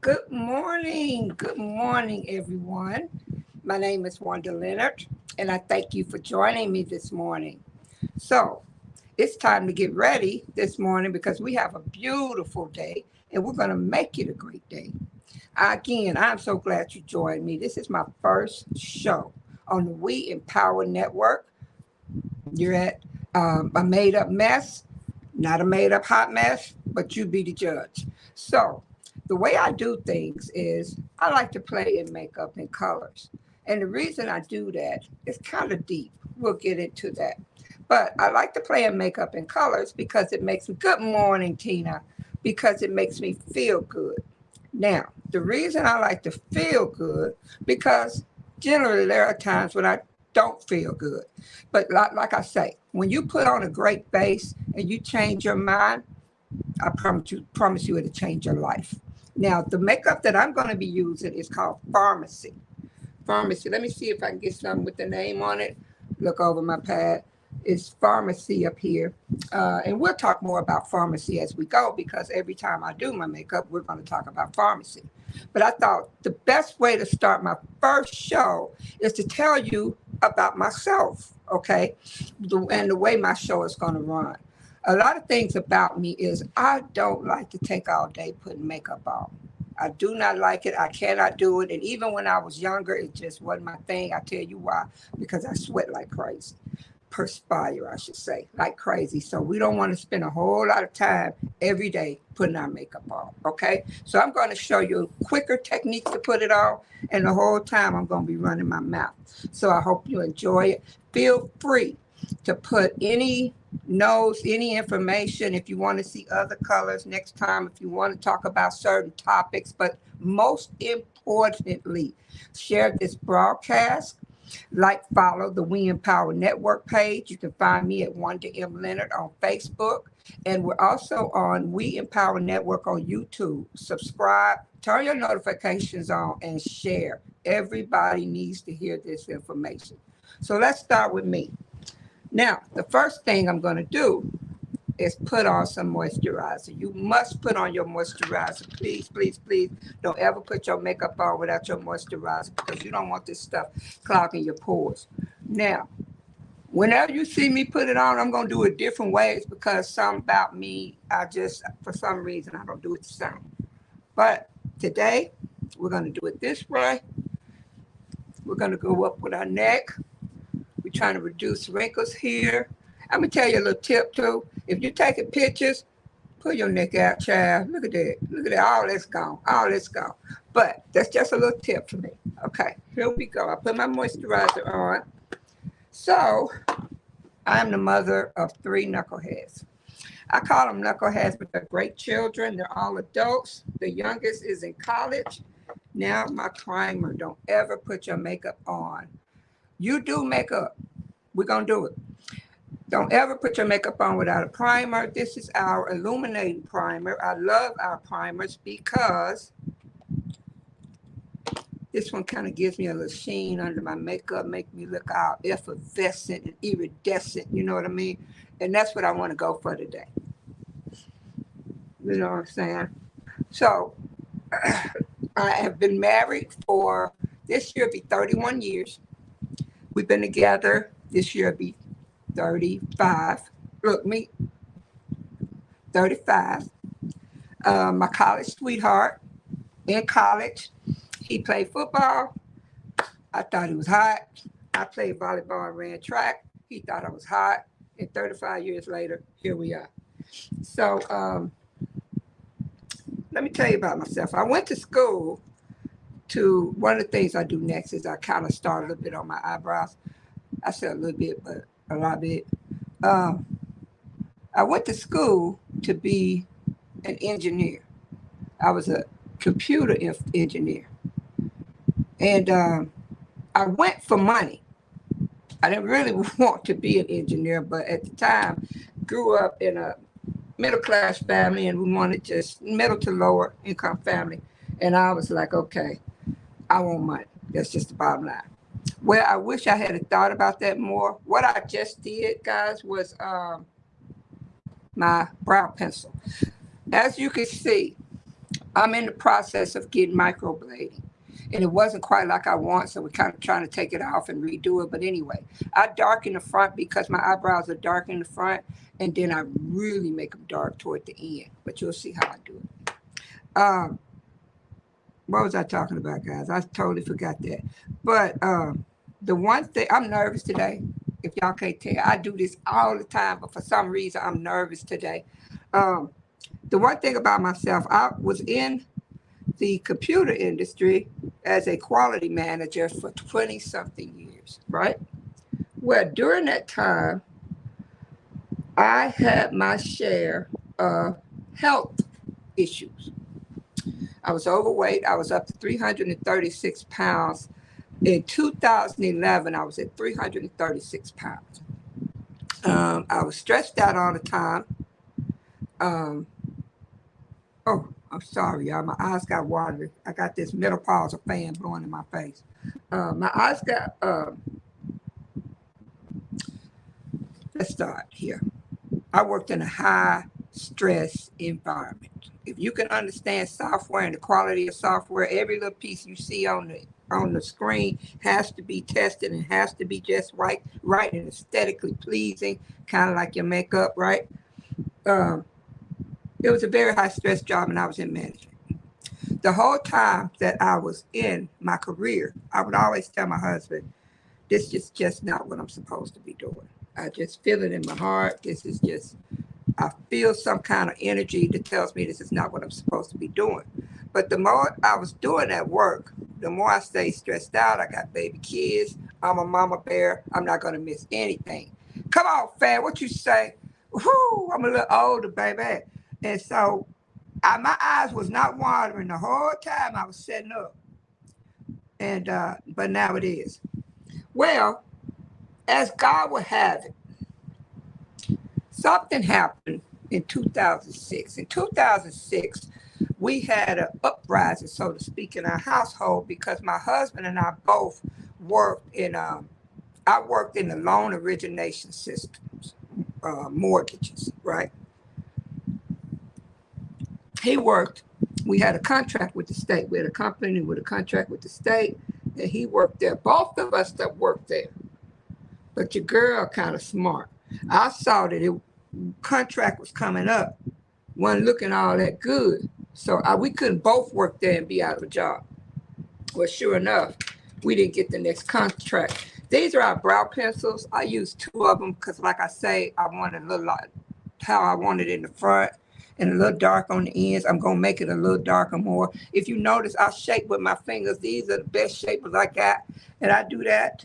Good morning. Good morning, everyone. My name is Wanda Leonard, and I thank you for joining me this morning. So, it's time to get ready this morning because we have a beautiful day and we're going to make it a great day. Again, I'm so glad you joined me. This is my first show on the We Empower Network. You're at a made up mess, not a made up hot mess, but you be the judge. So, the way I do things is I like to play in makeup and colors. And the reason I do that is kind of deep. We'll get into that. But I like to play in makeup and colors because it makes me, good morning, Tina, because it makes me feel good. Now, the reason I like to feel good, because generally there are times when I don't feel good. But like I say, when you put on a great face and you change your mind, I promise you it'll change your life. Now, the makeup that I'm going to be using is called Pharmacy. Pharmacy. Let me see if I can get something with the name on it. Look over my pad. It's Pharmacy up here. And we'll talk more about Pharmacy as we go because every time I do my makeup, we're going to talk about Pharmacy. But I thought the best way to start my first show is to tell you about myself, okay? And the way my show is going to run. A lot of things about me is I don't like to take all day putting makeup on. I do not like it. I cannot do it. And even when I was younger, it just wasn't my thing. I tell you why. Because I sweat like crazy. Perspire, I should say, like crazy. So we don't want to spend a whole lot of time every day putting our makeup on. Okay. So I'm going to show you quicker techniques to put it on. And the whole time I'm going to be running my mouth. So I hope you enjoy it. Feel free to put any notes, any information, if you want to see other colors next time, if you want to talk about certain topics, but most importantly, share this broadcast, follow the We Empower Network page. You can find me at Wanda M. Leonard on Facebook, and we're also on We Empower Network on YouTube. Subscribe, turn your notifications on, and share. Everybody needs to hear this information. So let's start with me. Now, the first thing I'm going to do is put on some moisturizer. You must put on your moisturizer. Please, please, please don't ever put your makeup on without your moisturizer because you don't want this stuff clogging your pores. Now, whenever you see me put it on, I'm going to do it different ways because some about me, for some reason, I don't do it the same. But today, we're going to do it this way. We're going to go up with our neck. We're trying to reduce wrinkles here. I'm going to tell you a little tip, too. If you're taking pictures, pull your neck out, child. Look at that. Look at that. All that's gone. All that's gone. But that's just a little tip for me. Okay, here we go. I put my moisturizer on. So, I'm the mother of 3 knuckleheads. I call them knuckleheads, but they're great children. They're all adults. The youngest is in college. Now, my primer. Don't ever put your makeup on. You do makeup. We're going to do it. Don't ever put your makeup on without a primer. This is our illuminating primer. I love our primers because this one kind of gives me a little sheen under my makeup, make me look all effervescent and iridescent, you know what I mean? And that's what I want to go for today. You know what I'm saying? So, I have been married for, this year be 31 years. We've been together, this year be 35. Look, me, 35. My college sweetheart in college. He played football. I thought he was hot. I played volleyball and ran track. He thought I was hot. And 35 years later, here we are. So let me tell you about myself. I went to school to, one of the things I do next is I kind of start a little bit on my eyebrows. I said a little bit, but a lot bit. I went to school to be an engineer. I was a computer engineer. And I went for money. I didn't really want to be an engineer, but at the time, grew up in a middle-class family, and we wanted just middle to lower income family. And I was like, okay, I want money. That's just the bottom line. Well, I wish I had thought about that more. What I just did, guys, was my brow pencil. As you can see, I'm in the process of getting microblading. And it wasn't quite like I want, so we're kind of trying to take it off and redo it. But anyway, I darken the front because my eyebrows are dark in the front, and then I really make them dark toward the end. But you'll see how I do it. Um, what was I talking about, guys? I totally forgot that. But the one thing, I'm nervous today. If y'all can't tell, I do this all the time, but for some reason, I'm nervous today. Um, the one thing about myself, I was in the computer industry as a quality manager for 20 something years, right? Well, during that time, I had my share of health issues. I was overweight. I was up to 336 pounds. In 2011, I was at 336 pounds. I was stressed out all the time. Um, oh, I'm sorry, y'all. My eyes got watery. I got this menopause fan blowing in my face. My eyes got, let's start here. I worked in a high stress environment. If you can understand software and the quality of software, every little piece you see on the screen has to be tested and has to be just right and aesthetically pleasing, kind of like your makeup, right? It was a very high stress job, and I was in management. The whole time that I was in my career, I would always tell my husband, this is just not what I'm supposed to be doing. I just feel it in my heart. I feel some kind of energy that tells me this is not what I'm supposed to be doing. But the more I was doing that work, the more I stayed stressed out. I got baby kids. I'm a mama bear. I'm not going to miss anything. Come on, fam, what you say? Whoo, I'm a little older, baby. And so my eyes was not watering the whole time I was setting up. And but now it is. Well, as God would have it, something happened in 2006. In 2006, we had an uprising, so to speak, in our household because my husband and I both worked in, I worked in the loan origination systems, mortgages, right? We had a contract with the state. We had a company with a contract with the state, and he worked there. Both of us that worked there. But your girl kind of smart. I saw that the contract was coming up, wasn't looking all that good. So we couldn't both work there and be out of a job. Well, sure enough, we didn't get the next contract. These are our brow pencils. I used two of them because, like I say, I wanted a little how I wanted it in the front and a little dark on the ends. I'm going to make it a little darker more. If you notice, I shape with my fingers. These are the best shapers I got. And I do that.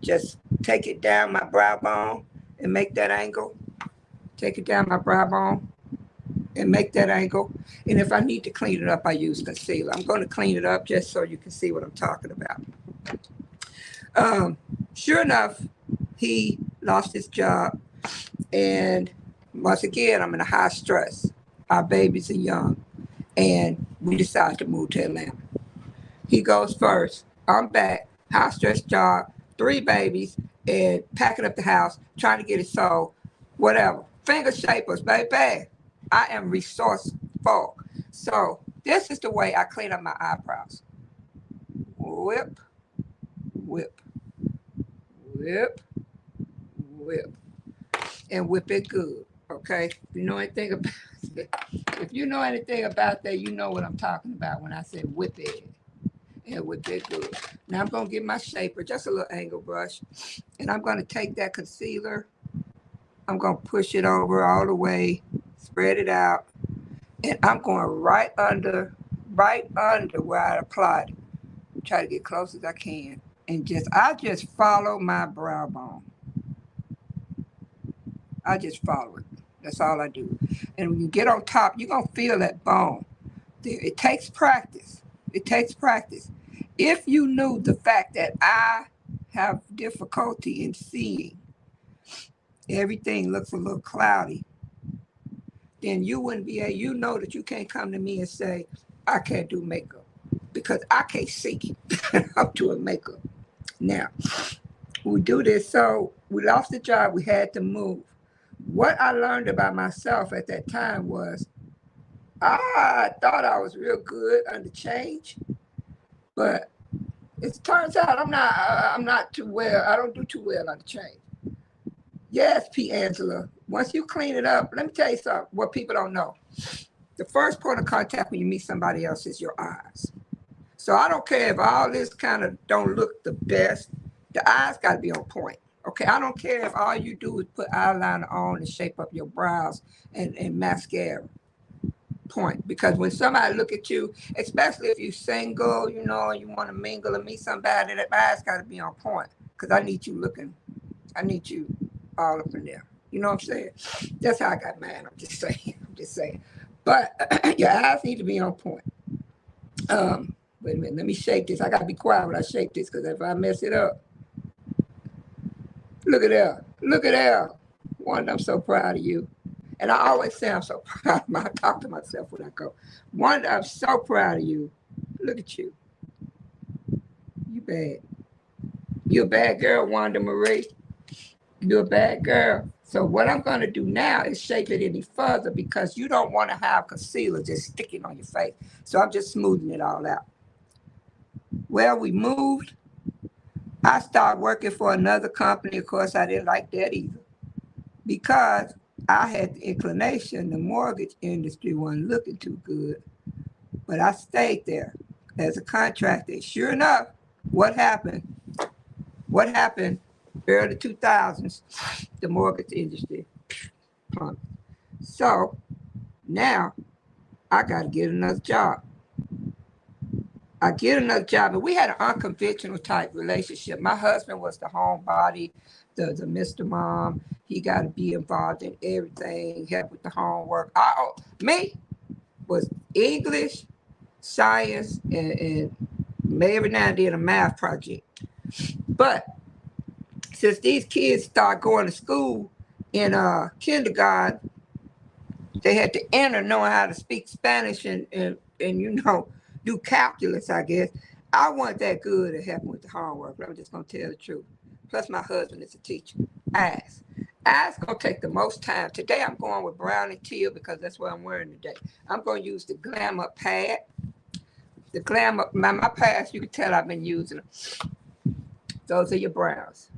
Just take it down my brow bone and make that angle. Take it down my brow bone and make that angle. And if I need to clean it up, I use concealer. I'm going to clean it up just so you can see what I'm talking about. Sure enough, he lost his job. And once again, I'm in a high stress. Our babies are young. And we decided to move to Atlanta. He goes first. I'm back. High stress job. 3 babies. And packing up the house. Trying to get it sold. Whatever. Finger shapers, baby. I am resourceful. So this is the way I clean up my eyebrows. Whip, whip, whip, whip, and whip it good. Okay. If you know anything about that, you know what I'm talking about when I say whip it and whip it good. Now I'm gonna get my shaper, just a little angle brush, and I'm gonna take that concealer. I'm gonna push it over all the way, spread it out, and I'm going right under where I applied it. Try to get close as I can, and I just follow my brow bone. I just follow it. That's all I do. And when you get on top, you're gonna feel that bone. It takes practice. It takes practice. If you knew the fact that I have difficulty in seeing, everything looks a little cloudy, then you wouldn't be able, you know that you can't come to me and say, I can't do makeup because I can't see. I'm doing makeup. Now, we do this, so we lost the job, we had to move. What I learned about myself at that time was I thought I was real good under change, but it turns out I'm not too well. I don't do too well under change. Yes, P. Angela. Once you clean it up, let me tell you something. What people don't know. The first point of contact when you meet somebody else is your eyes. So I don't care if all this kind of don't look the best. The eyes got to be on point. Okay, I don't care if all you do is put eyeliner on and shape up your brows and mascara. Point. Because when somebody look at you, especially if you're single, you know, and you want to mingle and meet somebody, that eyes got to be on point. Because I need you looking. I need you all up in there. You know what I'm saying? That's how I got mine. I'm just saying. I'm just saying. But your eyes need to be on point. Wait a minute. Let me shake this. I got to be quiet when I shake this because if I mess it up, look at that. Look at that. Wanda, I'm so proud of you. And I always say I'm so proud of myself. I talk to myself when I go. Wanda, I'm so proud of you. Look at you. You bad. You're a bad girl, Wanda Marie. You're a bad girl. So what I'm going to do now is shape it any further because you don't want to have concealer just sticking on your face. So I'm just smoothing it all out. Well, we moved. I started working for another company. Of course, I didn't like that either because I had the inclination. The mortgage industry wasn't looking too good, but I stayed there as a contractor. Sure enough, what happened? What happened? Early 2000s, the mortgage industry plummeted. So now I got to get another job. I get another job, and we had an unconventional type relationship. My husband was the homebody, the Mr. Mom. He got to be involved in everything, help with the homework. Me was English, science, and maybe every now and then a math project. But since these kids start going to school in kindergarten, they had to enter knowing how to speak Spanish and you know, do calculus, I guess. I wasn't that good at helping with the homework, but I'm just going to tell the truth. Plus, my husband is a teacher. Ask. Ask going to take the most time. Today, I'm going with brown and teal because that's what I'm wearing today. I'm going to use the Glamour pad. The Glamour, my pads, you can tell I've been using them. Those are your browns.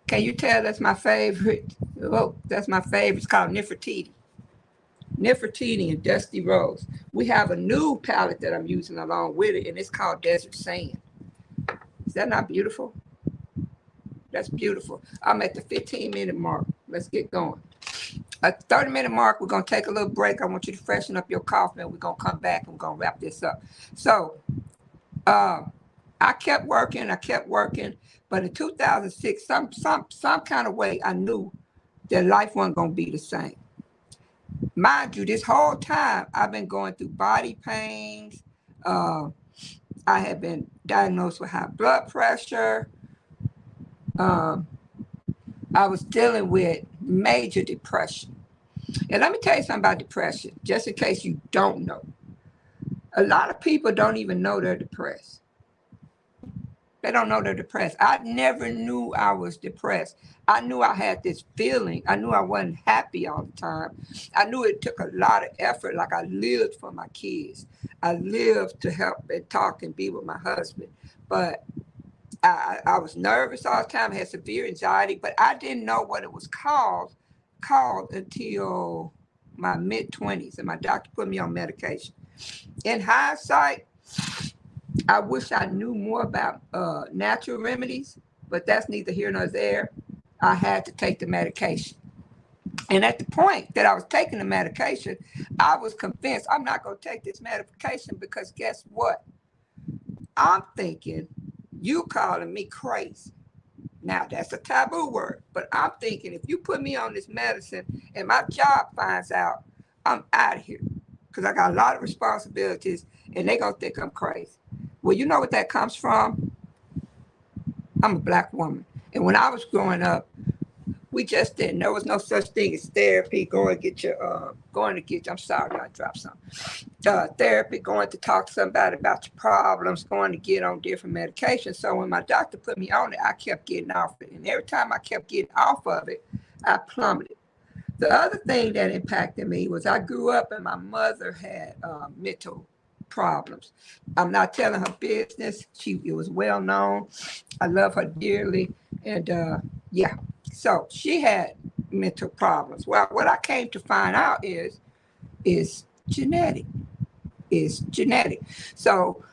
Can you tell that's my favorite? Oh, that's my favorite. It's called Nefertiti. Nefertiti and Dusty Rose. We have a new palette that I'm using along with it, and it's called Desert Sand. Is that not beautiful? That's beautiful. I'm at the 15-minute mark. Let's get going. At the 30-minute mark, we're going to take a little break. I want you to freshen up your coffee, and we're going to come back, and we're going to wrap this up. So I kept working, but in 2006, some kind of way, I knew that life wasn't going to be the same. Mind you, this whole time, I've been going through body pains. I have been diagnosed with high blood pressure. I was dealing with major depression. And let me tell you something about depression, just in case you don't know. A lot of people don't even know they're depressed. They don't know they're depressed. I never knew I was depressed. I knew I had this feeling. I knew I wasn't happy all the time. I knew it took a lot of effort. Like I lived for my kids. I lived to help and talk and be with my husband. But I was nervous all the time. I had severe anxiety, but I didn't know what it was called until my mid-20s, and my doctor put me on medication. In hindsight, I wish I knew more about natural remedies, but that's neither here nor there. I had to take the medication. And at the point that I was taking the medication, I was convinced I'm not going to take this medication because guess what? I'm thinking you calling me crazy. Now, that's a taboo word, but I'm thinking if you put me on this medicine and my job finds out, I'm out of here because I got a lot of responsibilities and they're going to think I'm crazy. Well, you know what that comes from? I'm a black woman. And when I was growing up, we just didn't. There was no such thing as therapy. I'm sorry, I dropped something. Therapy, going to talk to somebody about your problems, going to get on different medications. So when my doctor put me on it, I kept getting off it. And every time I kept getting off of it, I plummeted. The other thing that impacted me was I grew up and my mother had mental problems. I'm not telling her business. It was well known. I love her dearly, and yeah. So she had mental problems. Well, what I came to find out is genetic. Is genetic. So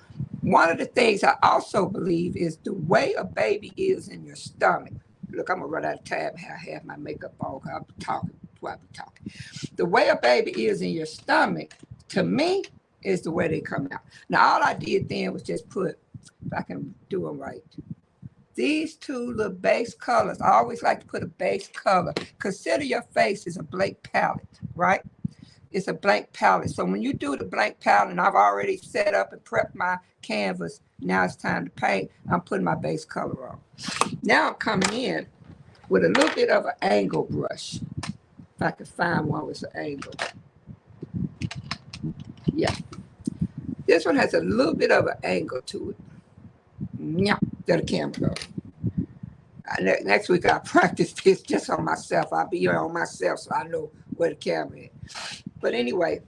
one of the things I also believe is the way a baby is in your stomach. Look, I'm gonna run out of time. I have my makeup on. I'll be talking while I be talking. The way a baby is in your stomach, to me, is the way they come out. Now, all I did then was just put, if I can do them right, these two little base colors. I always like to put a base color. Consider your face is a blank palette, right? It's a blank palette. So when you do the blank palette, and I've already set up and prepped my canvas, now it's time to paint. I'm putting my base color on. Now I'm coming in with a little bit of an angle brush. If I can find one with an angle. Yeah. This one has a little bit of an angle to it. Yeah, there the camera goes. Next week I'll practice this just on myself. I'll be here on myself so I know where the camera is. But anyway,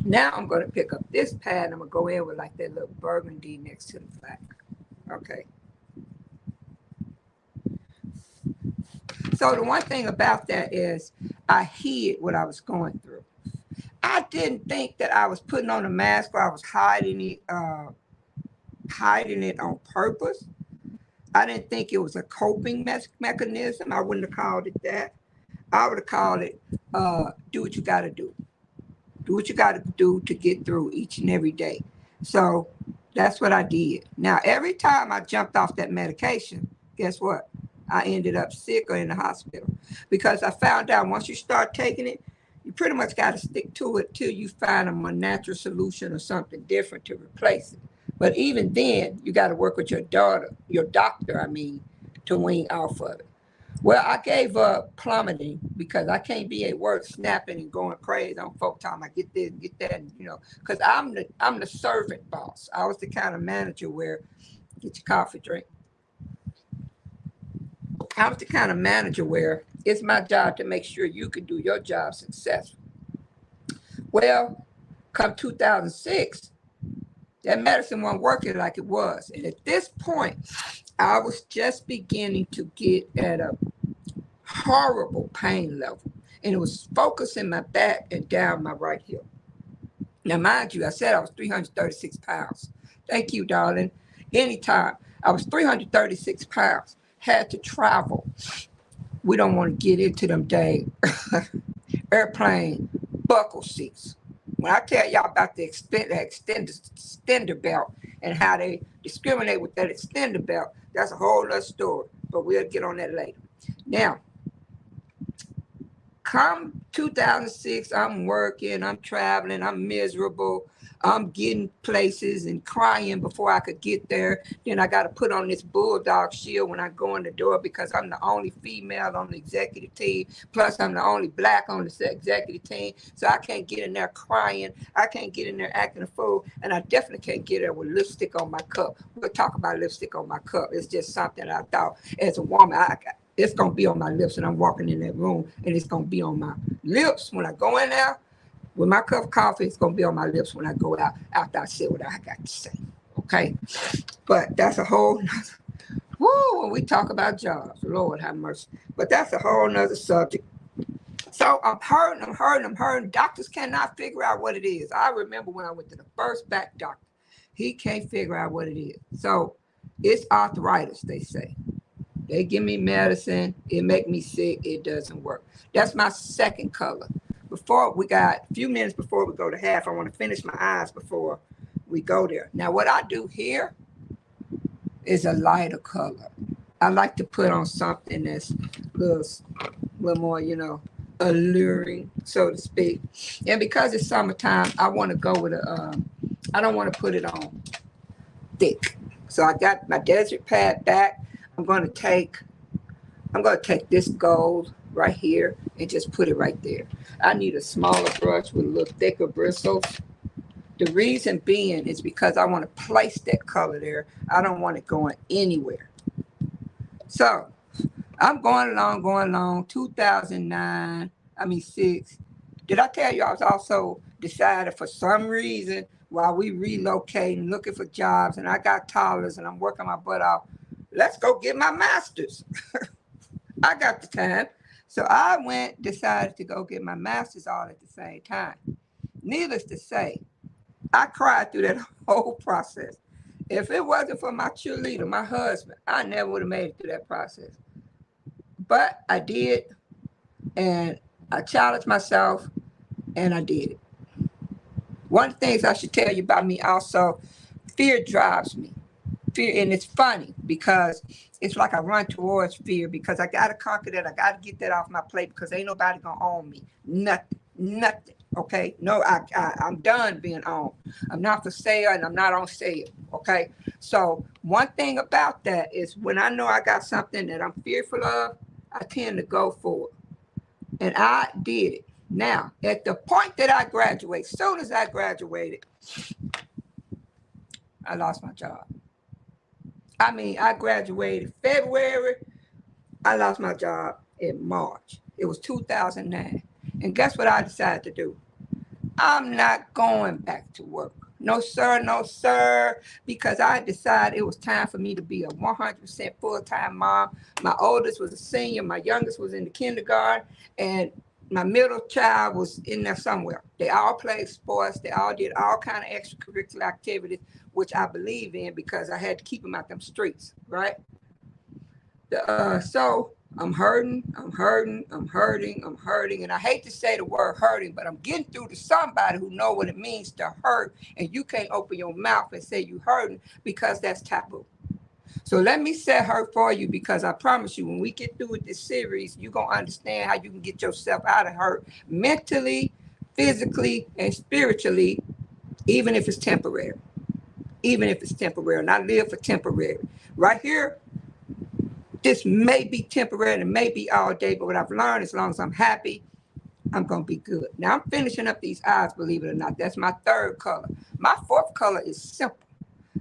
now I'm going to pick up this pad and I'm going to go in with like that little burgundy next to the black. Okay. So the one thing about that is I hid what I was going through. I didn't think that I was putting on a mask or I was hiding it on purpose. I didn't think it was a coping mechanism. I wouldn't have called it that. I would have called it do what you got to do. Do what you got to do to get through each and every day. So that's what I did. Now, every time I jumped off that medication, guess what? I ended up sick or in the hospital because I found out once you start taking it, you pretty much got to stick to it till you find a more natural solution or something different to replace it. But even then, you got to work with your doctor, to wean off of it. Well, I gave up plummeting because I can't be at work snapping and going crazy on folk time. I get this, get that, and, because I'm the servant boss. I was the kind of manager where get your coffee drink. I was the kind of manager where it's my job to make sure you can do your job successfully. Well, come 2006, that medicine wasn't working like it was. And at this point, I was just beginning to get at a horrible pain level. And it was focusing my back and down my right hip. Now, mind you, I said I was 336 pounds. Thank you, darling. Anytime. I was 336 pounds, had to travel. We don't want to get into them dang airplane buckle seats. When I tell y'all about the extender belt and how they discriminate with that extender belt, that's a whole other story, but we'll get on that later. Now, come 2006, I'm working, I'm traveling, I'm miserable. I'm getting places and crying before I could get there. Then I got to put on this bulldog shield when I go in the door because I'm the only female on the executive team. Plus, I'm the only black on the executive team. So I can't get in there crying. I can't get in there acting a fool. And I definitely can't get there with lipstick on my cup. We'll talk about lipstick on my cup. It's just something I thought as a woman, it's going to be on my lips and I'm walking in that room and it's going to be on my lips when I go in there. With my cup of coffee, it's going to be on my lips when I go out after I say what I got to say. Okay? But that's a whole nother, when we talk about jobs, Lord have mercy. But that's a whole nother subject. So I'm hurting. Doctors cannot figure out what it is. I remember when I went to the first back doctor. He can't figure out what it is. So it's arthritis, they say. They give me medicine. It make me sick. It doesn't work. That's my second color. Before we got a few minutes before we go to half, I want to finish my eyes before we go there. Now, what I do here is a lighter color. I like to put on something that's a little more, alluring, so to speak. And because it's summertime, I want to go with I don't want to put it on thick. So I got my desert pad back. I'm going to take this gold right here and just put it right there. I need a smaller brush with a little thicker bristles. The reason being is because I want to place that color there. I don't want it going anywhere. So I'm going along. 2009, 6. Did I tell you I was also decided for some reason while we relocating, looking for jobs, and I got toddlers and I'm working my butt off, let's go get my master's. I got the time. So I decided to go get my master's all at the same time. Needless to say, I cried through that whole process. If it wasn't for my cheerleader, my husband, I never would have made it through that process. But I did, and I challenged myself, and I did it. One of the things I should tell you about me also, fear drives me. Fear, and it's funny because it's like I run towards fear because I got to conquer that. I got to get that off my plate because ain't nobody going to own me. Nothing. Okay? No, I'm done being owned. I'm not for sale and I'm not on sale. Okay? So one thing about that is when I know I got something that I'm fearful of, I tend to go for it. And I did it. Now, at the point that I graduated, soon as I graduated, I lost my job. I graduated February. I lost my job in March. It was 2009. And guess what I decided to do? I'm not going back to work. No, sir, no, sir. Because I decided it was time for me to be a 100% full-time mom. My oldest was a senior. My youngest was in the kindergarten. And my middle child was in there somewhere. They all played sports. They all did all kind of extracurricular activities, which I believe in because I had to keep them out them streets, right? So I'm hurting. And I hate to say the word hurting, but I'm getting through to somebody who know what it means to hurt. And you can't open your mouth and say you hurting because that's taboo. So let me set her for you because I promise you, when we get through with this series, you're going to understand how you can get yourself out of hurt mentally, physically, and spiritually, even if it's temporary. Even if it's temporary. And I live for temporary. Right here, this may be temporary and may be all day, but what I've learned, as long as I'm happy, I'm going to be good. Now, I'm finishing up these eyes, believe it or not. That's my third color. My fourth color is simple.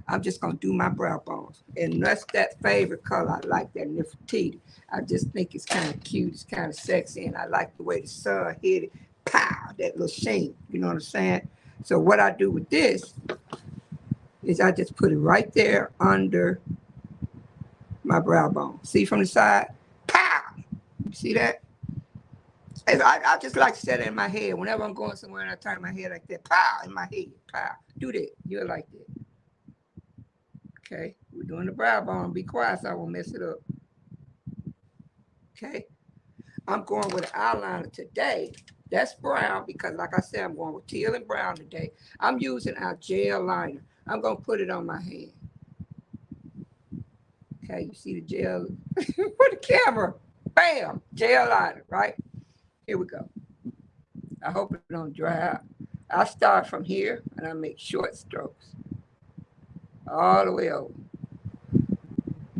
I'm just going to do my brow bones. And that's that favorite color. I like that Nefertiti. I just think it's kind of cute. It's kind of sexy. And I like the way the sun hit it. Pow, that little sheen. You know what I'm saying? So what I do with this is I just put it right there under my brow bone. See from the side? Pow! You see that? I just like to set it in my head. Whenever I'm going somewhere and I turn my head like that, pow, in my head, pow. Do that. You'll like that. Okay, we're doing the brow bone. Be quiet so I won't mess it up. Okay, I'm going with an eyeliner today. That's brown because, like I said, I'm going with teal and brown today. I'm using our gel liner. I'm going to put it on my hand. Okay, you see the gel? For the camera. Bam, gel liner, right? Here we go. I hope it don't dry out. I start from here and I make short strokes. All the way over.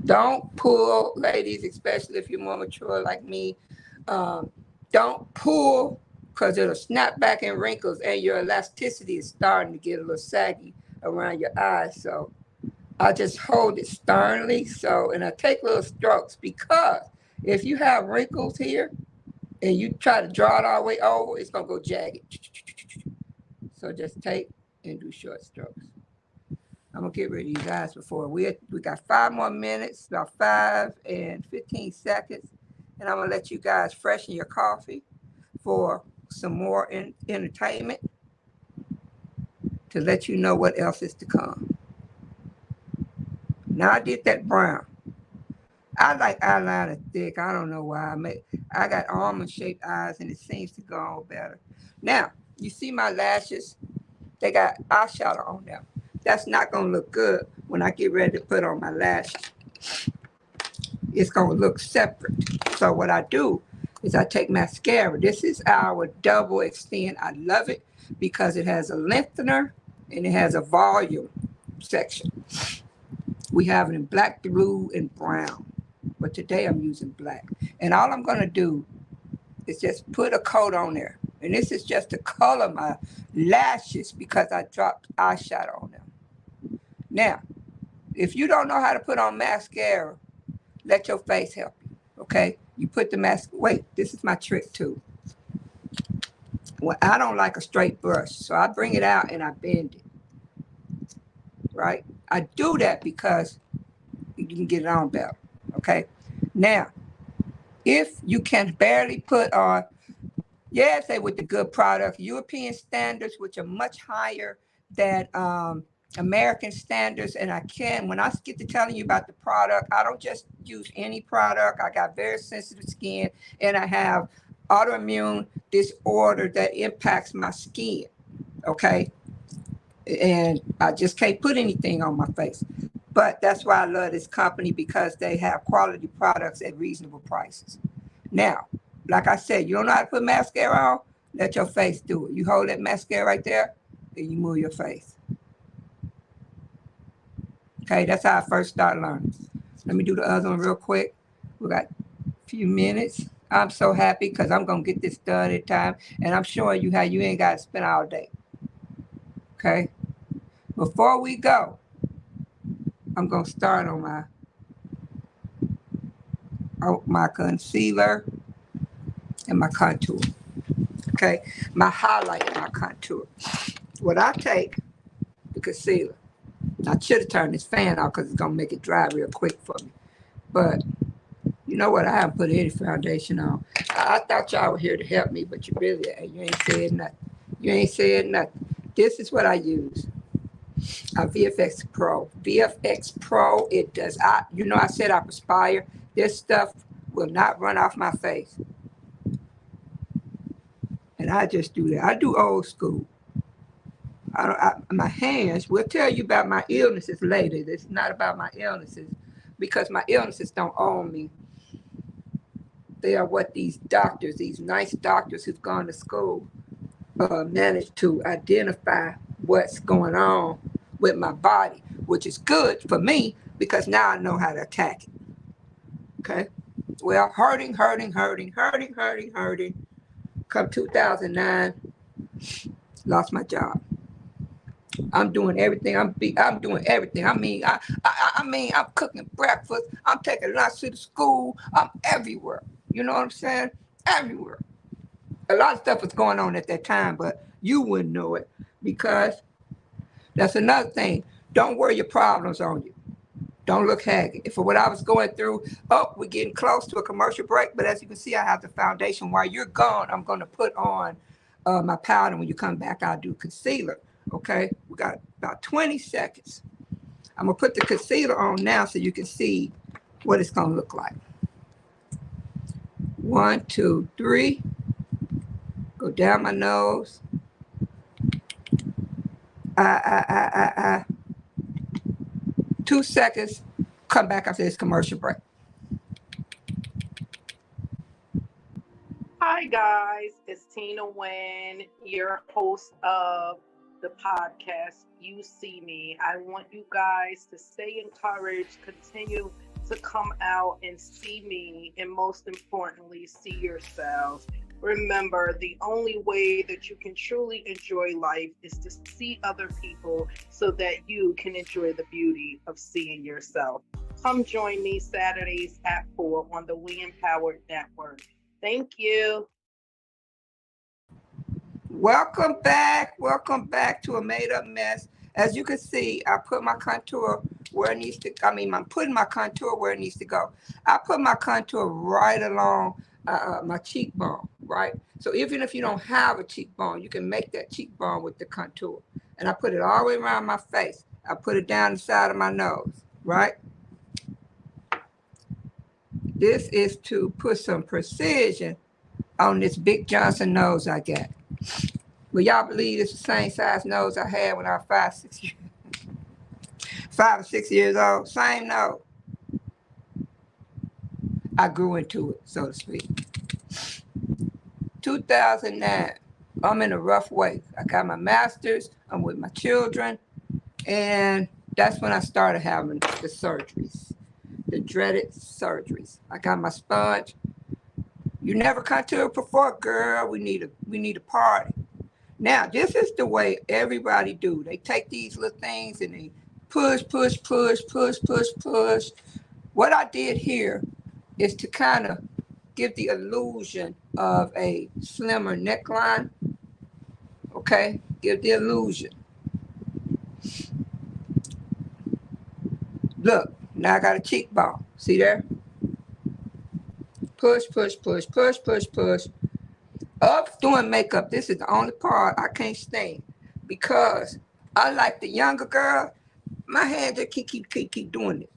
Don't pull, ladies, especially if you're more mature like me. Don't pull because it'll snap back in wrinkles and your elasticity is starting to get a little saggy around your eyes. So I just hold it sternly. And I take little strokes because if you have wrinkles here and you try to draw it all the way over, it's going to go jagged. So just take and do short strokes. I'm going to get rid of these eyes before we got 5 more minutes, about 5 and 15 seconds. And I'm going to let you guys freshen your coffee for some more entertainment to let you know what else is to come. Now I did that brown. I like eyeliner thick. I don't know why. I got almond-shaped eyes and it seems to go on better. Now, you see my lashes? They got eyeshadow on them. That's not going to look good when I get ready to put on my lashes. It's going to look separate. So what I do is I take mascara. This is our double extend. I love it because it has a lengthener and it has a volume section. We have it in black, blue, and brown. But today I'm using black. And all I'm going to do is just put a coat on there. And this is just to color my lashes because I dropped eyeshadow on them. Now, if you don't know how to put on mascara, let your face help you, okay? You put the wait, this is my trick too. Well, I don't like a straight brush, so I bring it out and I bend it, right? I do that because you can get it on better, okay? Now, if you can barely put on, yeah, say with the good product, European standards, which are much higher than American standards, and I can, when I get to telling you about the product, I don't just use any product. I got very sensitive skin, and I have autoimmune disorder that impacts my skin, okay? And I just can't put anything on my face. But that's why I love this company, because they have quality products at reasonable prices. Now, like I said, you don't know how to put mascara on? Let your face do it. You hold that mascara right there, and you move your face. Okay, that's how I first started learning. Let me do the other one real quick. We got a few minutes. I'm so happy because I'm going to get this done in time, and I'm showing you how you ain't got to spend all day. Okay? Before we go, I'm going to start on my concealer and my contour. Okay? My highlight and my contour. What I take, the concealer. I should have turned this fan off because it's going to make it dry real quick for me. But you know what? I haven't put any foundation on. I thought y'all were here to help me, but you ain't said nothing. You ain't said nothing. This is what I use. VFX Pro. VFX Pro, it does. I said I perspire. This stuff will not run off my face. And I just do that. I do old school. My hands, we'll tell you about my illnesses later. It's not about my illnesses, because my illnesses don't own me. They are what these doctors, these nice doctors who've gone to school, manage to identify what's going on with my body, which is good for me because now I know how to attack it. Okay? Well, hurting. Come 2009, lost my job. I'm doing everything. I'm doing everything. I mean, I'm cooking breakfast. I'm taking lunch to the school. I'm everywhere. You know what I'm saying? Everywhere. A lot of stuff was going on at that time, but you wouldn't know it, because that's another thing. Don't wear your problems on you. Don't look haggard. For what I was going through, we're getting close to a commercial break, but as you can see, I have the foundation. While you're gone, I'm going to put on my powder. When you come back, I'll do concealer. Okay? We got about 20 seconds. I'm going to put the concealer on now so you can see what it's going to look like. 1, 2, 3. Go down my nose. 2 seconds. Come back after this commercial break. Hi guys, it's Tina Wynn, your host of the podcast You See Me. I want you guys to stay encouraged, continue to come out and see me, and most importantly, see yourselves. Remember, the only way that you can truly enjoy life is to see other people so that you can enjoy the beauty of seeing yourself. Come join me Saturdays at 4 on the We Empowered Network. Thank you. Welcome back. Welcome back to A Made Up Mess. As you can see, I put my contour where it needs to. I'm putting my contour where it needs to go. I put my contour right along my cheekbone, right? So even if you don't have a cheekbone, you can make that cheekbone with the contour. And I put it all the way around my face. I put it down the side of my nose, right? This is to put some precision on this Big Johnson nose I got. Will y'all believe it's the same size nose I had when I was 5 or 6 years old? Same nose. I grew into it, so to speak. 2009, I'm in a rough way. I got my master's, I'm with my children, and that's when I started having the surgeries, the dreaded surgeries. I got my sponge. You never contoured before, girl. We need a party. Now, this is the way everybody do. They take these little things and they push. What I did here is to kind of give the illusion of a slimmer neckline. Okay? Give the illusion. Look, now I got a cheekbone. See there? Push, push, push, push, push, push. Up doing makeup, this is the only part I can't stand because I like the younger girl. My hand just keep doing it.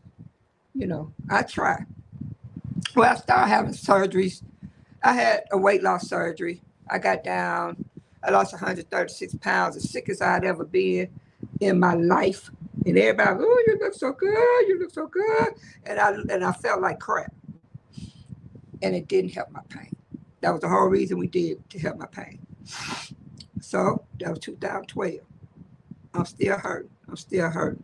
You know, I try. Well, I started having surgeries. I had a weight loss surgery. I got down. I lost 136 pounds, as sick as I'd ever been in my life. And everybody, oh, you look so good. You look so good. And I felt like crap. And it didn't help my pain. That was the whole reason we did to help my pain. So that was 2012. I'm still hurting. I'm still hurting.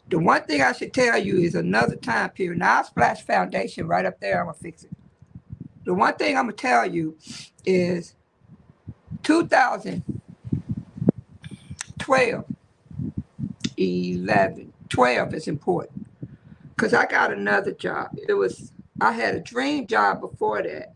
The one thing I should tell you is another time period. Now I splash foundation right up there. I'm gonna fix it. The one thing I'm gonna tell you is 2012, 11, 12 is important because I got another job. I had a dream job before that.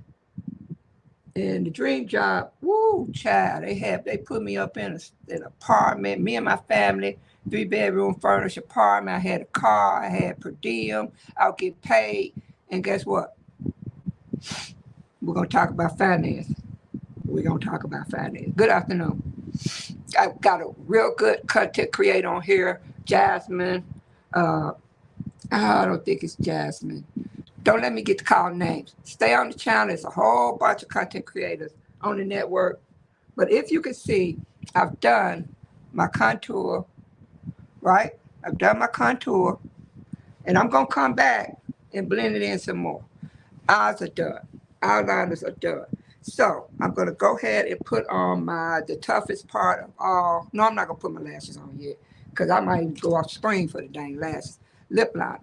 And the dream job, woo, child, they put me up in an apartment, me and my family, 3-bedroom furnished apartment. I had a car, I had per diem, I'll get paid. And guess what? We're gonna talk about finance. We're gonna talk about finance. Good afternoon. I got a real good content creator on here, Jasmine. I don't think it's Jasmine. Don't let me get to call names. Stay on the channel. There's a whole bunch of content creators on the network. But if you can see, I've done my contour, right? I've done my contour, and I'm going to come back and blend it in some more. Eyes are done. Eyeliners are done. So I'm going to go ahead and put on the toughest part of all. No, I'm not going to put my lashes on yet because I might even go off screen for the dang lashes. Lip liner.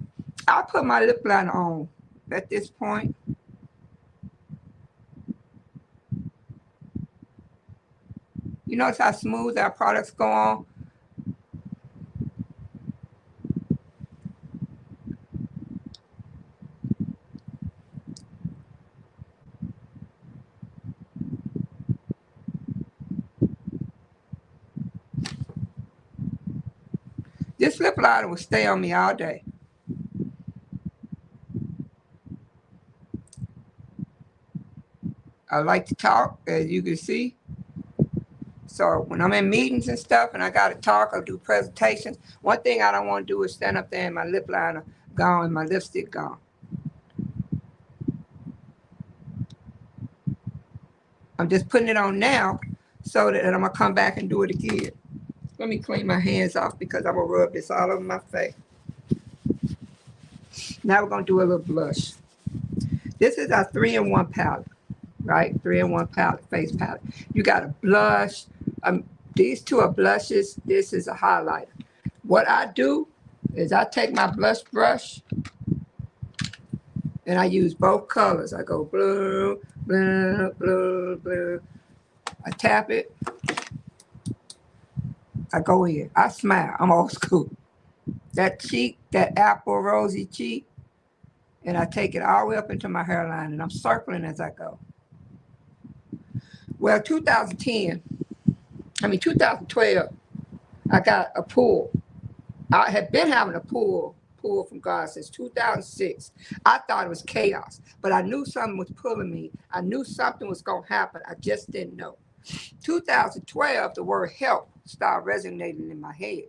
I put my lip liner on at this point. You notice how smooth our products go on? This lip liner will stay on me all day. I like to talk, as you can see. So when I'm in meetings and stuff and I got to talk or do presentations, one thing I don't want to do is stand up there and my lip liner gone and my lipstick gone. I'm just putting it on now so that I'm going to come back and do it again. Let me clean my hands off because I'm going to rub this all over my face. Now we're going to do a little blush. This is our 3-in-1 palette, right? 3-in-1 palette, face palette. You got a blush. These two are blushes. This is a highlighter. What I do is I take my blush brush and I use both colors. I go blue, blue, blue, blue. I tap it. I go in. I smile. I'm old school. That cheek, that apple rosy cheek, and I take it all the way up into my hairline, and I'm circling as I go. Well, 2012, I got a pull. I had been having a pull from God since 2006. I thought it was chaos, but I knew something was pulling me. I knew something was going to happen. I just didn't know. 2012, the word help started resonating in my head.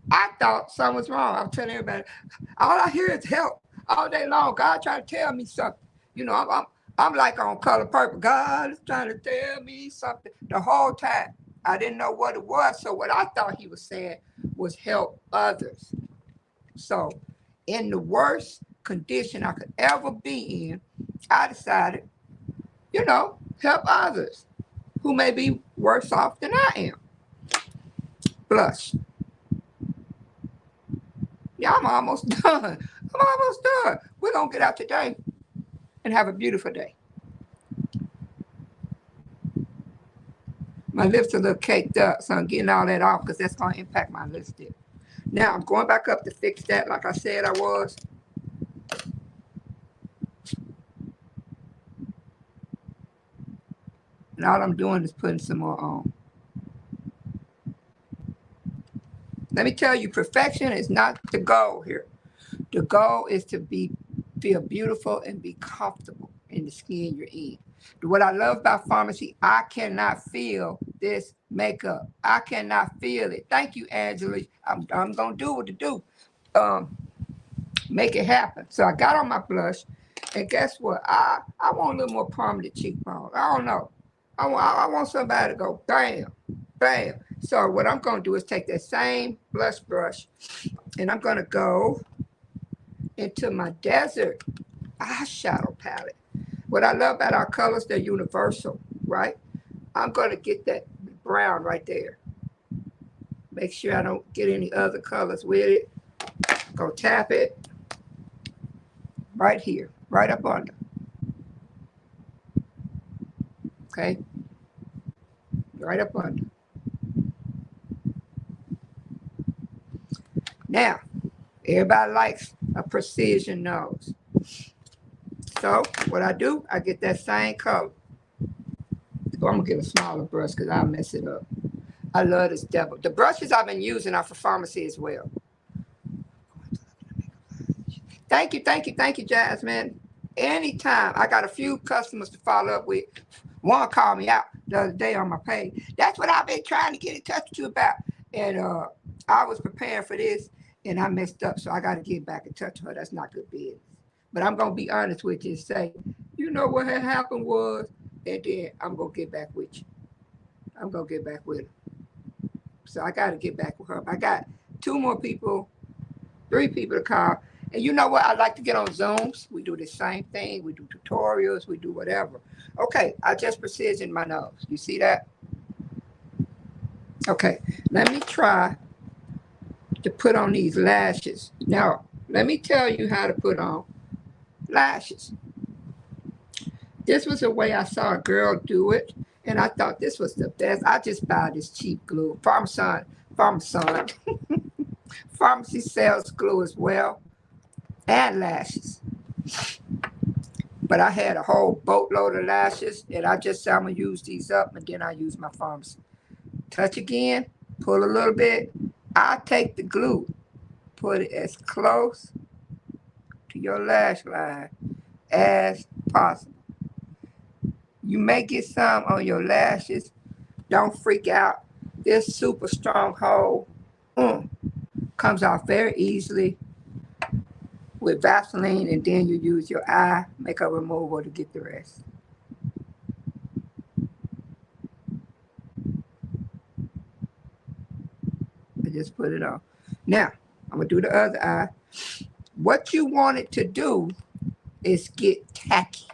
I thought something was wrong. I'm telling everybody, all I hear is help all day long. God trying to tell me something. You know, I'm like on Color Purple. God is trying to tell me something the whole time. I didn't know what it was. So what I thought he was saying was help others. So in the worst condition I could ever be in, I decided, help others who may be worse off than I am. Blush. Yeah, I'm almost done. We're going to get out today and have a beautiful day. My lips are a little caked up, so I'm getting all that off because that's going to impact my lipstick. Now, I'm going back up to fix that like I said I was. And all I'm doing is putting some more on. Let me tell you, perfection is not the goal here. The goal is to feel beautiful and be comfortable in the skin you're in. What I love about pharmacy, I cannot feel this makeup. I cannot feel it. Thank you, Angela. I'm gonna do what to do. Um, Make it happen. So I got on my blush, and guess what? I want a little more prominent cheekbones. I don't know. I want somebody to go bam, bam. So what I'm gonna do is take that same blush brush, and I'm gonna go into my desert eyeshadow palette. What I love about our colors, they're universal, right? I'm gonna get that brown right there. Make sure I don't get any other colors with it. Go tap it right here, right up under. Okay? Right up under. Now, everybody likes a precision nose. So what I do, I get that same color. Oh, I'm gonna get a smaller brush because I'll mess it up. I love this devil. The brushes I've been using are for pharmacy as well. Thank you, Jasmine. Anytime. I got a few customers to follow up with. One called me out the other day on my page. That's what I've been trying to get in touch with you about. And I was preparing for this and I messed up. So I got to get back in touch with her. That's not good business. But I'm going to be honest with you and say, you know what had happened was, and then I'm going to get back with you. I'm going to get back with her. So I got to get back with her. I got 2 more people, 3 people to call. And you know what? I like to get on Zooms. We do the same thing. We do tutorials. We do whatever. Okay, I just precisioned my nose. You see that? Okay, let me try to put on these lashes. Now, let me tell you how to put on lashes. This was a way I saw a girl do it, and I thought this was the best. I just buy this cheap glue. Pharmacy sells glue as well, and lashes. But I had a whole boatload of lashes, and I just said I'm going to use these up, and then I use my pharmacy. Touch again, pull a little bit. I take the glue, put it as close to your lash line as possible. You may get some on your lashes. Don't freak out. This super strong hold comes off very easily with Vaseline, and then you use your eye makeup remover to get the rest. I just put it on. Now, I'm going to do the other eye. What you want it to do is get tacky.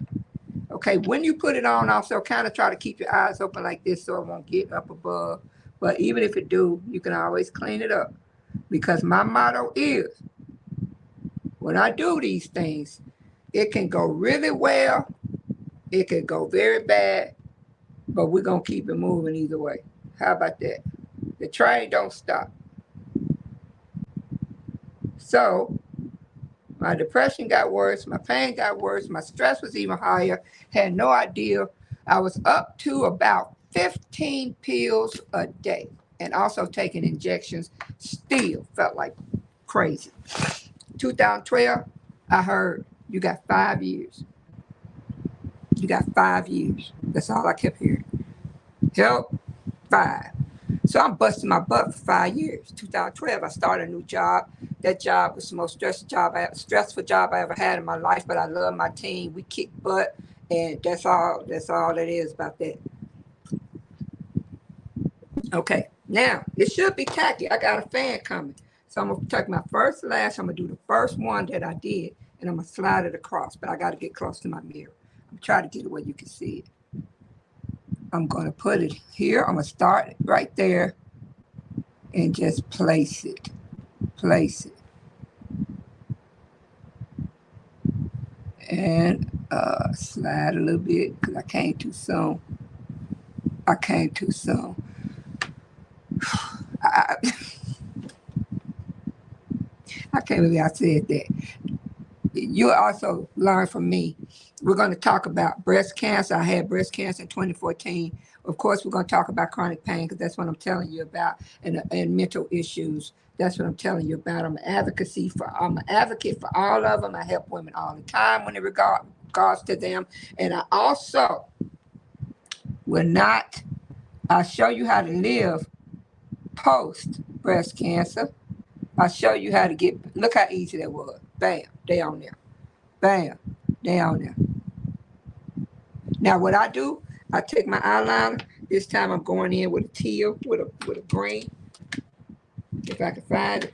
Okay, when you put it on, also kind of try to keep your eyes open like this so it won't get up above. But even if it do, you can always clean it up. Because my motto is, when I do these things, it can go really well, it can go very bad, but we're going to keep it moving either way. How about that? The train don't stop. So my depression got worse, my pain got worse, my stress was even higher, had no idea. I was up to about 15 pills a day and also taking injections, still felt like crazy. 2012, I heard, you got 5 years. You got 5 years. That's all I kept hearing. Help, 5. So I'm busting my butt for 5 years. 2012, I started a new job. That job was the most stressful job I ever had in my life, but I love my team. We kick butt, and that's all it is about that. Okay, now, it should be tacky. I got a fan coming. So I'm going to take my first lash. I'm going to do the first one that I did, and I'm going to slide it across, but I got to get close to my mirror. I'm trying to get it where you can see it. I'm going to put it here. I'm going to start right there and just place it. Place it. And slide a little bit because I came too soon. I can't believe I said that. You also learn from me. We're going to talk about breast cancer. I had breast cancer in 2014. Of course, we're going to talk about chronic pain because that's what I'm telling you about, and mental issues That's what I'm telling you about. I'm an advocate for all of them. I help women all the time when it regards to them. And I also will not, I'll show you how to live post breast cancer. I'll show you how to look how easy that was. Bam, they on there. Bam, they on there. Now what I do, I take my eyeliner. This time I'm going in with a teal, with a green, if I can find it.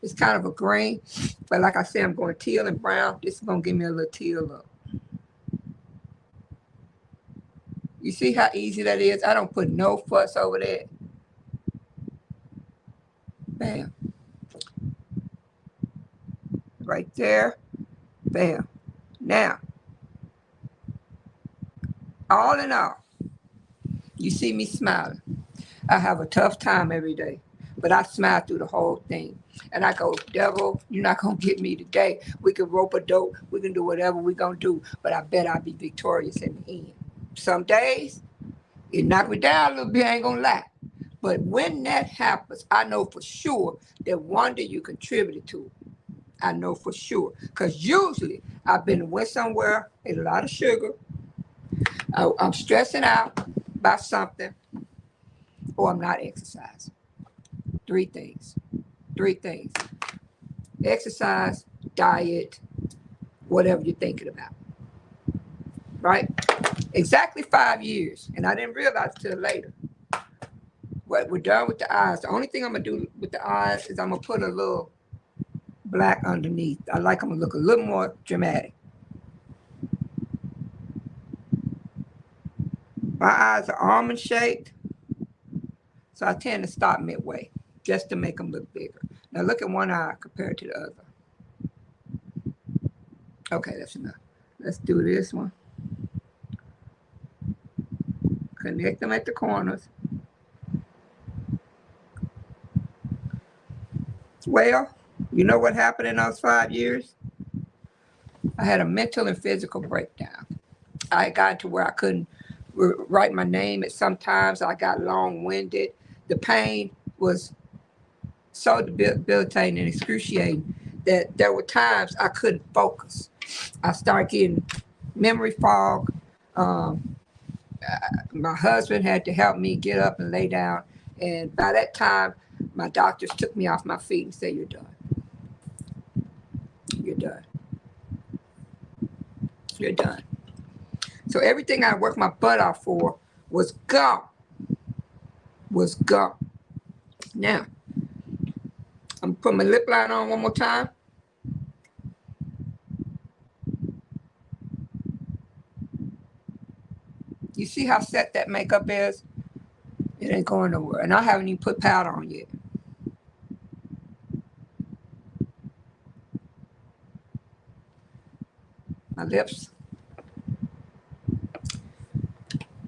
It's kind of a green, but like I said, I'm going teal and brown. This is gonna give me a little teal look. You see how easy that is? I don't put no fuss over that. Bam. Right there. Bam. Now, all in all, you see me smiling. I have a tough time every day, but I smile through the whole thing. And I go, devil, you're not going to get me today. We can rope a dope. We can do whatever we're going to do, but I bet I'll be victorious in the end. Some days, it knocked me down a little bit, I ain't going to lie. But when that happens, I know for sure that Wanda you contributed to it. I know for sure. Because usually I've been went somewhere, ate a lot of sugar. I'm stressing out about something, or I'm not exercising. Three things. Exercise, diet, whatever you're thinking about. Right? Exactly 5 years. And I didn't realize till later. But we're done with the eyes. The only thing I'm going to do with the eyes is I'm going to put a little black underneath. I like them to look a little more dramatic. My eyes are almond shaped, so I tend to stop midway just to make them look bigger. Now look at one eye compared to the other. Okay, that's enough. Let's do this one. Connect them at the corners. Well, you know what happened in those 5 years? I had a mental and physical breakdown. I got to where I couldn't write my name at sometimes. I got long-winded. The pain was so debilitating and excruciating that there were times I couldn't focus. I started getting memory fog. My husband had to help me get up and lay down. And by that time, my doctors took me off my feet and said, you're done. You're done. You're done. So everything I worked my butt off for was gone. Was gone. Now, I'm going to put my lip line on one more time. You see how set that makeup is? It ain't going nowhere. And I haven't even put powder on yet. My lips.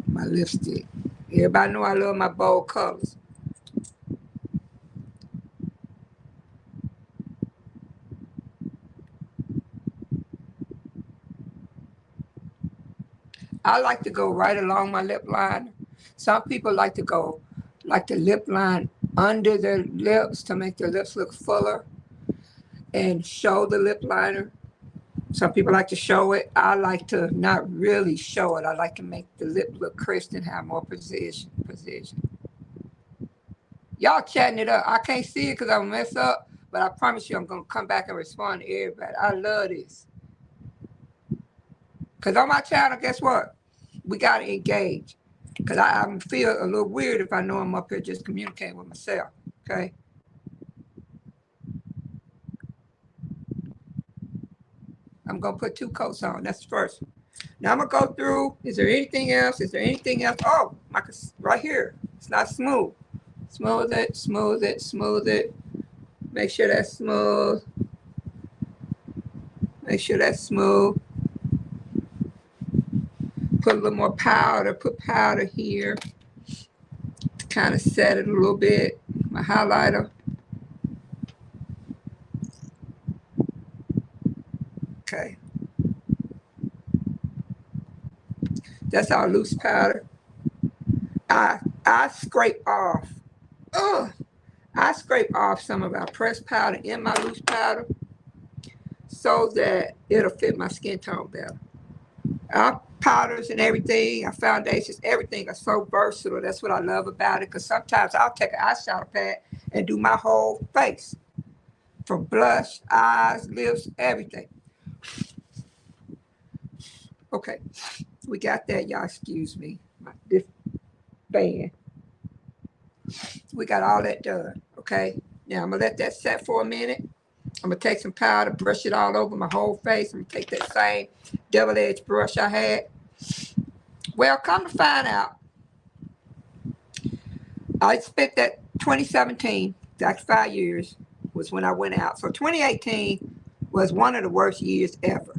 My lipstick. Everybody know I love my bold colors. I like to go right along my lip line. Some people like the lip line under their lips to make their lips look fuller and show the lip liner. Some people like to show it. I like to not really show it. I like to make the lip look crisp and have more precision. Y'all chatting it up. I can't see it because I'm mess up, but I promise you I'm going to come back and respond to everybody. I love this. Because on my channel, guess what? We got to engage. Because I feel a little weird if I know I'm up here just communicating with myself. Okay? I'm going to put 2 coats on. That's the first one. Now I'm going to go through. Is there anything else? Oh, right here. It's not smooth. Smooth it. Make sure that's smooth. Put a little more powder. Put powder here to kind of set it a little bit. My highlighter. Okay. That's our loose powder. I scrape off. I I scrape off some of our pressed powder in my loose powder so that it'll fit my skin tone better. Our powders and everything, our foundations, everything are so versatile. That's what I love about it. Because sometimes I'll take an eyeshadow pad and do my whole face, from blush, eyes, lips, everything. Okay, we got that. Y'all excuse me. This band. We got all that done. Okay, now I'm gonna let that set for a minute. I'm gonna take some powder, brush it all over my whole face. I'm gonna take that same double-edged brush I had. Well, come to find out, I spent that 2017, that's 5 years, was when I went out. So 2018 was one of the worst years ever.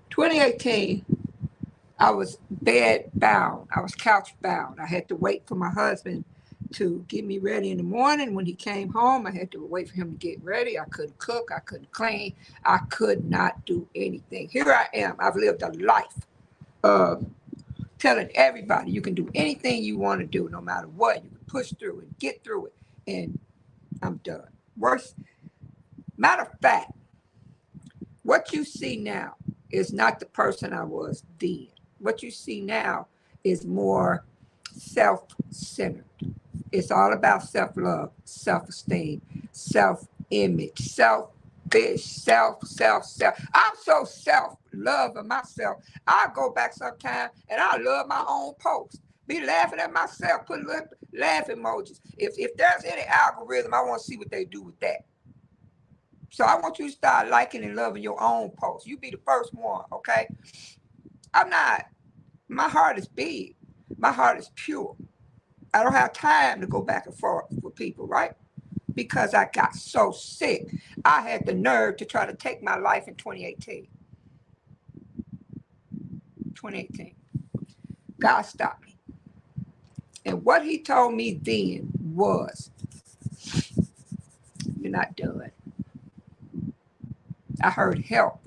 2018, I was bed bound. I was couch bound. I had to wait for my husband to get me ready in the morning. When he came home, I had to wait for him to get ready. I couldn't cook. I couldn't clean. I could not do anything. Here I am. I've lived a life of telling everybody you can do anything you want to do, no matter what. You can push through and get through it. And I'm done. Worse, matter of fact, what you see now is not the person I was then. What you see now is more self-centered. It's all about self-love, self-esteem, self-image, selfish, self. I'm so self-loving myself. I go back sometime and I love my own post. Be laughing at myself, put laugh emojis. If there's any algorithm, I want to see what they do with that. So I want you to start liking and loving your own posts. You be the first one, okay? My heart is big. My heart is pure. I don't have time to go back and forth with people, right? Because I got so sick. I had the nerve to try to take my life in 2018. 2018. God stopped me. And what he told me then was, you're not done. I heard help.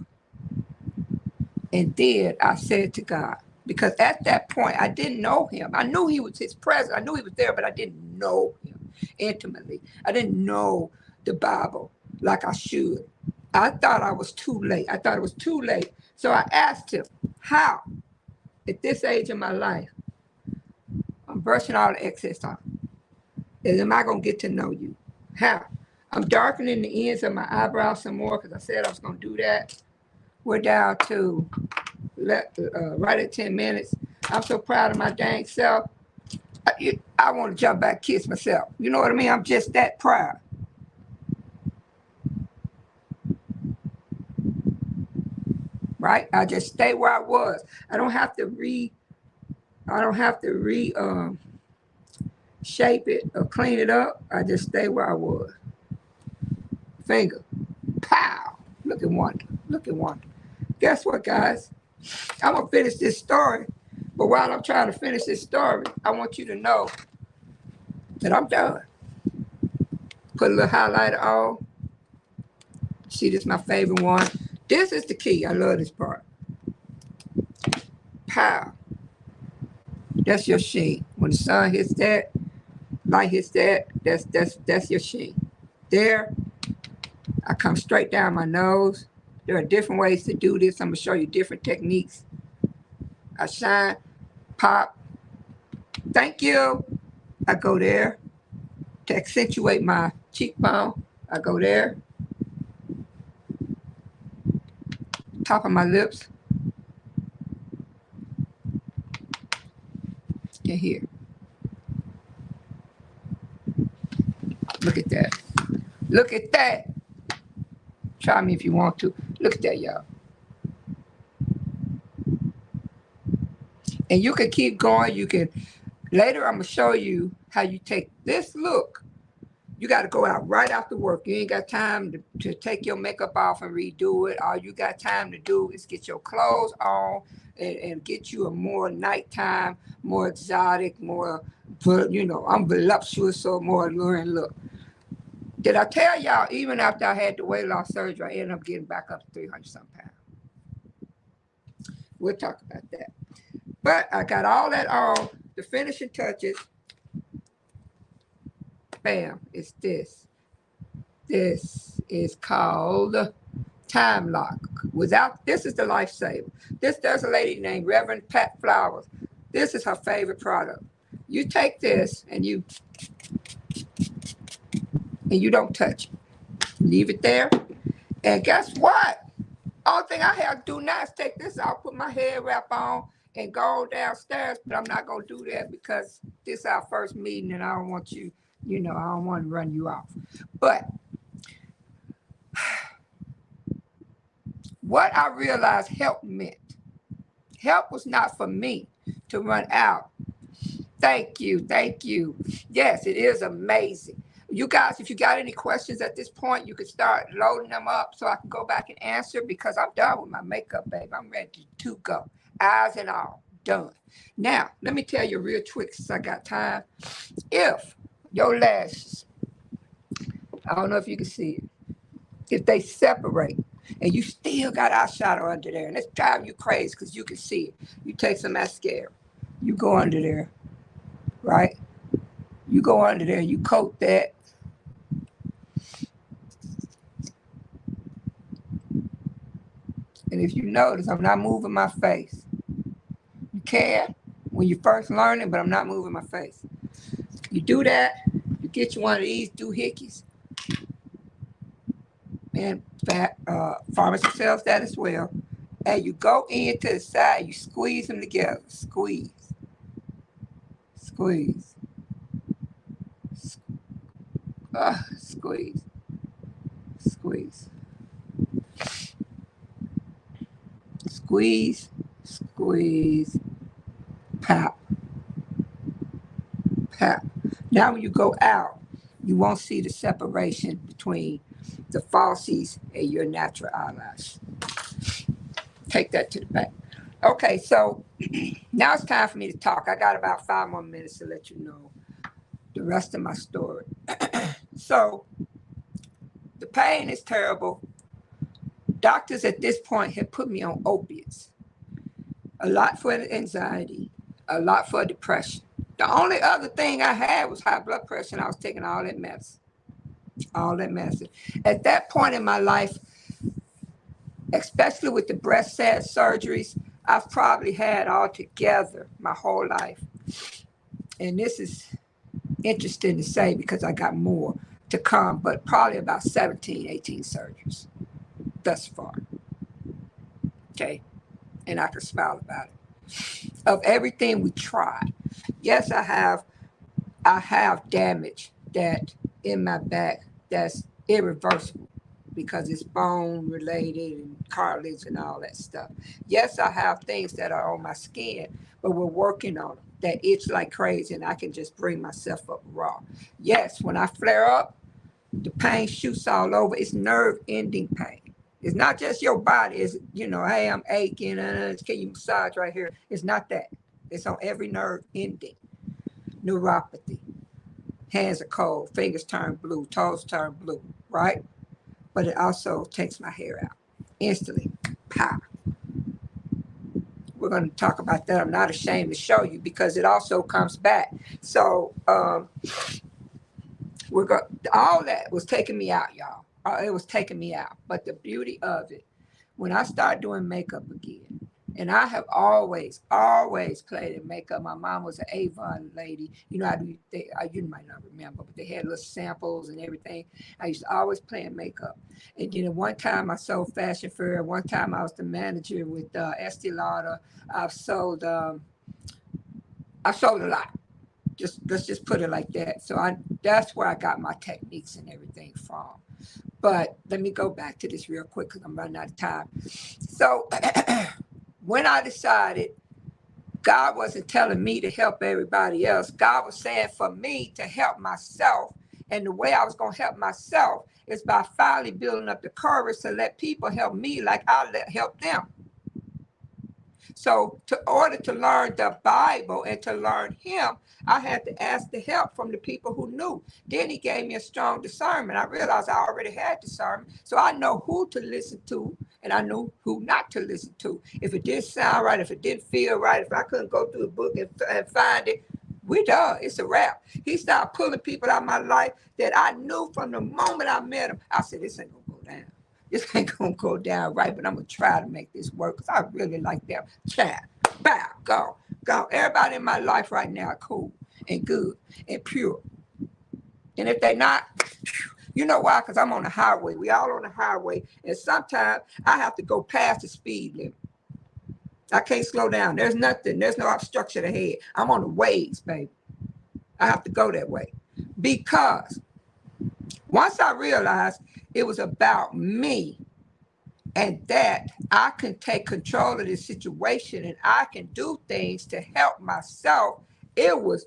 And then I said to God, because at that point, I didn't know him. I knew he was his presence. I knew he was there, but I didn't know him intimately. I didn't know the Bible like I should. I thought I was too late. I thought it was too late. So I asked him, how, at this age of my life, I'm brushing all the excess off. And am I going to get to know you? How? I'm darkening the ends of my eyebrows some more because I said I was going to do that. We're down to right at 10 minutes. I'm so proud of my dang self. I want to jump back, kiss myself. You know what I mean? I'm just that proud. Right? I just stay where I was. I don't have to shape it or clean it up. I just stay where I was. Finger. Pow. Look at Wanda. Look at Wanda. Guess what, guys? I'm going to finish this story. But while I'm trying to finish this story, I want you to know that I'm done. Put a little highlighter on. See, this is my favorite one. This is the key. I love this part. Pow. That's your sheen. When the sun hits that, light hits that, that's your sheen. There, I come straight down my nose. There are different ways to do this. I'm going to show you different techniques. I shine, pop. Thank you. I go there. To accentuate my cheekbone, I go there. Top of my lips. And here. Look at that. Look at that. Try me if you want to. Look at that, y'all. And you can keep going. You can, later I'm going to show you how you take this look. You got to go out right after work. You ain't got time to take your makeup off and redo it. All you got time to do is get your clothes on and get you a more nighttime, more exotic, more, I'm voluptuous or more alluring look. Did I tell y'all, even after I had the weight loss surgery, I ended up getting back up to 300-something pounds. We'll talk about that. But I got all that on, the finishing touches. Bam, it's this. This is called Time Lock. This is the lifesaver. There's a lady named Reverend Pat Flowers. This is her favorite product. You take this and you don't touch it. Leave it there. And guess what? All thing I have to do now is take this out, put my head wrap on, and go downstairs. But I'm not gonna do that because this is our first meeting, and I don't want you. I don't want to run you off. But what I realized help meant. Help was not for me to run out. Thank you. Yes, it is amazing. You guys, if you got any questions at this point, you can start loading them up so I can go back and answer because I'm done with my makeup, babe. I'm ready to go. Eyes and all, done. Now, let me tell you a real trick since I got time. If your lashes, I don't know if you can see it, if they separate and you still got eyeshadow under there and it's driving you crazy because you can see it, you take some mascara, you go under there, right? You go under there, you coat that. And if you notice, I'm not moving my face. You can when you first learn it, but I'm not moving my face. You do that, you get you one of these doohickeys. And pharmacy sells that as well. And you go in to the side, you squeeze them together. Squeeze. Squeeze. Squeeze. Squeeze. Squeeze. Squeeze. Pop. Pop. Now when you go out, you won't see the separation between the falsies and your natural eyelash. Take that to the back. Okay, so now it's time for me to talk. I got about 5 more minutes to let you know the rest of my story. So the pain is terrible. Doctors at this point had put me on opiates. A lot for anxiety, a lot for depression. The only other thing I had was high blood pressure, and I was taking all that medicine. All that medicine. At that point in my life, especially with the breast surgeries, I've probably had altogether my whole life. And this is interesting to say because I got more to come, but probably about 17, 18 surgeries thus far. Okay. And I can smile about it. Of everything we tried. Yes, I have damage that in my back that's irreversible because it's bone related and cartilage and all that stuff. Yes, I have things that are on my skin, but we're working on them that itch like crazy and I can just bring myself up raw. Yes, when I flare up, the pain shoots all over. It's nerve ending pain. It's not just your body. It's, hey, I'm aching. Can you massage right here? It's not that. It's on every nerve ending. Neuropathy. Hands are cold. Fingers turn blue. Toes turn blue. Right? But it also takes my hair out. Instantly. Pow. We're going to talk about that. I'm not ashamed to show you because it also comes back. So all that was taking me out, y'all. It was taking me out. But the beauty of it, when I started doing makeup again, and I have always played in makeup. My mom was an Avon lady. You might not remember, but they had little samples and everything. I used to always play in makeup. And one time I sold Fashion Fair. One time I was the manager with Estee Lauder. I've sold a lot. Let's just put it like that. So that's where I got my techniques and everything from. But let me go back to this real quick because I'm running out of time. So when I decided God wasn't telling me to help everybody else, God was saying for me to help myself. And the way I was going to help myself is by finally building up the courage to let people help me like I help them. So in order to learn the Bible and to learn him, I had to ask the help from the people who knew. Then he gave me a strong discernment. I realized I already had discernment. So I know who to listen to and I knew who not to listen to. If it didn't sound right, if it didn't feel right, if I couldn't go through the book and find it, We done. It's a wrap. He started pulling people out of my life that I knew from the moment I met him. I said, this ain't gonna go down. This ain't gonna go down right, but I'm gonna try to make this work because I really like them. Chat, bow, go, go. Everybody in my life right now are cool and good and pure. And if they not, you know why? Because I'm on the highway. We all on the highway. And sometimes I have to go past the speed limit. I can't slow down. There's nothing. There's no obstruction ahead. I'm on the waves, baby. I have to go that way. Because once I realized it was about me and that I can take control of this situation and I can do things to help myself, it was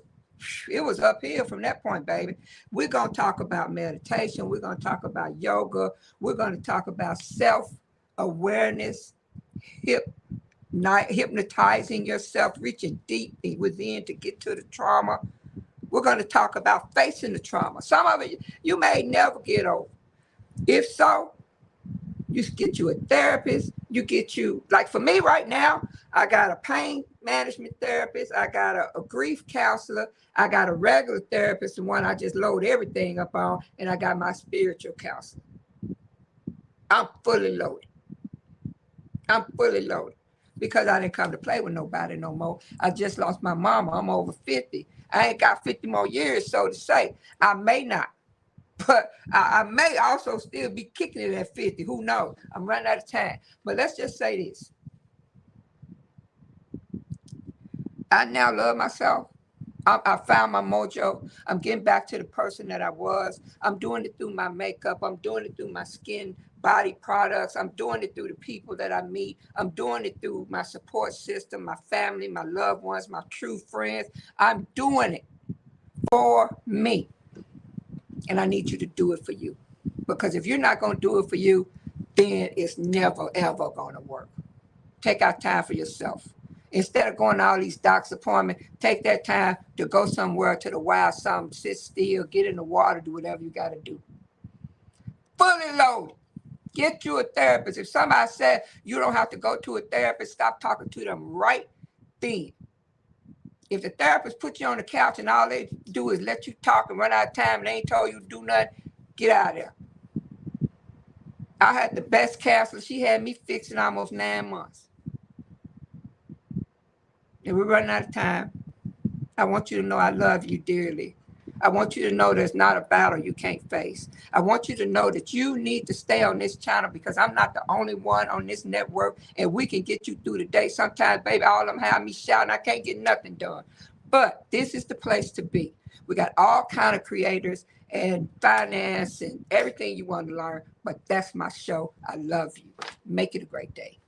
uphill from that point, baby. We're going to talk about meditation. We're going to talk about yoga. We're going to talk about self-awareness, hypnotizing yourself, reaching deep within to get to the trauma. We're going to talk about facing the trauma. Some of it you may never get over. If so, you get you a therapist. Like for me right now, I got a pain management therapist. I got a grief counselor. I got a regular therapist, the one I just load everything up on. And I got my spiritual counselor. I'm fully loaded. Because I didn't come to play with nobody no more. I just lost my mama. I'm over 50. I ain't got 50 more years, so to say. I may not. But I may also still be kicking it at 50. Who knows? I'm running out of time. But let's just say this. I now love myself. I found my mojo. I'm getting back to the person that I was. I'm doing it through my makeup. I'm doing it through my skin, body products. I'm doing it through the people that I meet. I'm doing it through my support system, my family, my loved ones, my true friends. I'm doing it for me. And I need you to do it for you. Because if you're not going to do it for you, then it's never, ever going to work. Take out time for yourself. Instead of going to all these doctor's appointments, take that time to go somewhere to the wild, sit still, get in the water, do whatever you got to do. Fully loaded. Get you a therapist. If somebody said you don't have to go to a therapist, stop talking to them right then. If the therapist put you on the couch and all they do is let you talk and run out of time and they ain't told you to do nothing, get out of there. I had the best counselor. She had me fixed in almost 9 months. And we're running out of time. I want you to know I love you dearly. I want you to know there's not a battle you can't face. I want you to know that you need to stay on this channel because I'm not the only one on this network and we can get you through the day. Sometimes, baby, all of them have me shouting, I can't get nothing done. But this is the place to be. We got all kind of creators and finance and everything you want to learn. But that's my show. I love you. Make it a great day.